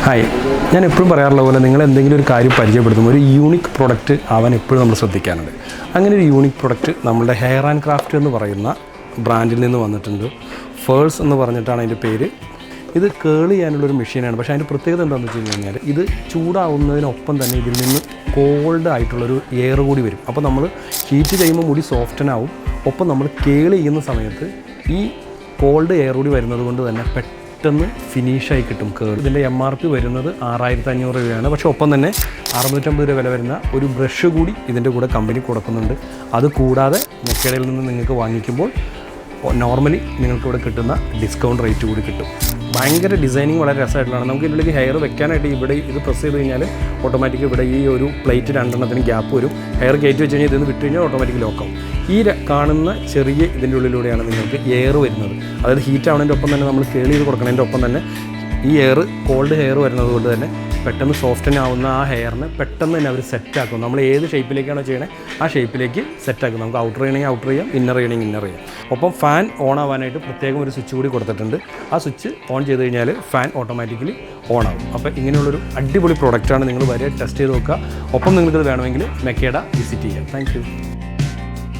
Hi, ഞാൻ എപ്പോഴും പറയാറുള്ള പോലെ നിങ്ങൾ എന്തെങ്കിലും ഒരു കാര്യം പരിചയപ്പെടുത്തുമ്പോൾ ഒരു യൂണിക് പ്രൊഡക്റ്റ് ആവാൻ എപ്പോഴും നമ്മൾ ശ്രദ്ധിക്കാറുണ്ട്. അങ്ങനെ ഒരു യൂണിക് പ്രൊഡക്റ്റ് നമ്മുടെ ഹെയർ ആൻഡ് ക്രാഫ്റ്റ് എന്ന് പറയുന്ന ബ്രാൻഡിൽ നിന്ന് വന്നിട്ടുണ്ട്. ഫേൾസ് എന്ന് പറഞ്ഞിട്ടാണ് അതിൻ്റെ പേര്. ഇത് കേൾ ചെയ്യാനുള്ളൊരു മെഷീനാണ്. പക്ഷേ അതിൻ്റെ പ്രത്യേകത എന്താണെന്ന് വെച്ച് കഴിഞ്ഞാൽ ഇത് ചൂടാവുന്നതിനൊപ്പം തന്നെ ഇതിൽ നിന്ന് കോൾഡ് ആയിട്ടുള്ളൊരു എയർ കൂടി വരും. അപ്പോൾ നമ്മൾ ഹീറ്റ് ചെയ്യുമ്പോൾ മുടി സോഫ്റ്റനാവും. ഒപ്പം നമ്മൾ കേൾ ചെയ്യുന്ന സമയത്ത് ഈ കോൾഡ് എയർ കൂടി വരുന്നത് കൊണ്ട് തന്നെ പെട്ടെന്ന് ഫിനിഷായി കിട്ടും കേൾ. ഇതിൻ്റെ MRP വരുന്നത് 6500 രൂപയാണ്. പക്ഷേ ഒപ്പം തന്നെ 650 രൂപ വില വരുന്ന ഒരു ബ്രഷ് കൂടി ഇതിൻ്റെ കൂടെ കമ്പനി കൊടുക്കുന്നുണ്ട്. അത് കൂടാതെ മെക്കേഡയിൽ നിന്ന് നിങ്ങൾക്ക് വാങ്ങിക്കുമ്പോൾ നോർമലി നിങ്ങൾക്കിവിടെ കിട്ടുന്ന ഡിസ്കൗണ്ട് റേറ്റ് കൂടി കിട്ടും. ഭയങ്കര ഡിസൈനിങ് വളരെ രസമായിട്ടുള്ളതാണ്. നമുക്ക് ഇതിലേക്ക് ഹെയർ വെക്കാനായിട്ട് ഇവിടെ ഇത് പ്രസ് ചെയ്ത് കഴിഞ്ഞാൽ ഓട്ടോമാറ്റിക് ഇവിടെ ഈ ഒരു പ്ലേറ്റ് 2 ഗ്യാപ്പ് വരും. ഹെയർ കയറ്റി വെച്ച് കഴിഞ്ഞാൽ ഇതിന് വിട്ട് കഴിഞ്ഞാൽ ഓട്ടോമാറ്റിക് ലോക്കാവും. ഈ കാണുന്ന ചെറിയ ഇതിൻ്റെ ഉള്ളിലൂടെയാണ് നിങ്ങൾക്ക് എയർ വരുന്നത്. അതായത് ഹീറ്റ് ആവുന്നതിൻ്റെ ഒപ്പം തന്നെ നമ്മൾ കേൾ ചെയ്ത് കൊടുക്കുന്നതിൻ്റെ ഒപ്പം തന്നെ ഈ എയർ കോൾഡ് ഹെയർ വരുന്നത് കൊണ്ട് തന്നെ പെട്ടെന്ന് സോഫ്റ്റൻ ആവുന്ന ആ ഹെയറിനെ പെട്ടെന്ന് തന്നെ അവർ സെറ്റാക്കും. നമ്മൾ ഏത് ഷേപ്പിലേക്കാണോ ചെയ്യണേ ആ ഷേപ്പിലേക്ക് സെറ്റാക്കും. നമുക്ക് ഔട്ടർ ചെയ്യണമെങ്കിൽ ഔട്ടർ ചെയ്യാം, ഇന്നർ ചെയ്യണമെങ്കിൽ ഇന്നർ ചെയ്യാം. ഒപ്പം ഫാൻ ഓൺ ആവാനായിട്ട് പ്രത്യേകം ഒരു സ്വിച്ച് കൂടി കൊടുത്തിട്ടുണ്ട്. ആ സ്വിച്ച് ഓൺ ചെയ്ത് കഴിഞ്ഞാൽ ഫാൻ ഓട്ടോമാറ്റിക്കലി ഓൺ ആവും. അപ്പോൾ ഇങ്ങനെയുള്ളൊരു അടിപൊളി പ്രോഡക്റ്റാണ്. നിങ്ങൾ വരെ ടെസ്റ്റ് ചെയ്ത് നോക്കുക. ഒപ്പം നിങ്ങൾക്കത് വേണമെങ്കിൽ മെക്കേഡ വിസിറ്റ് ചെയ്യാം. Thank you.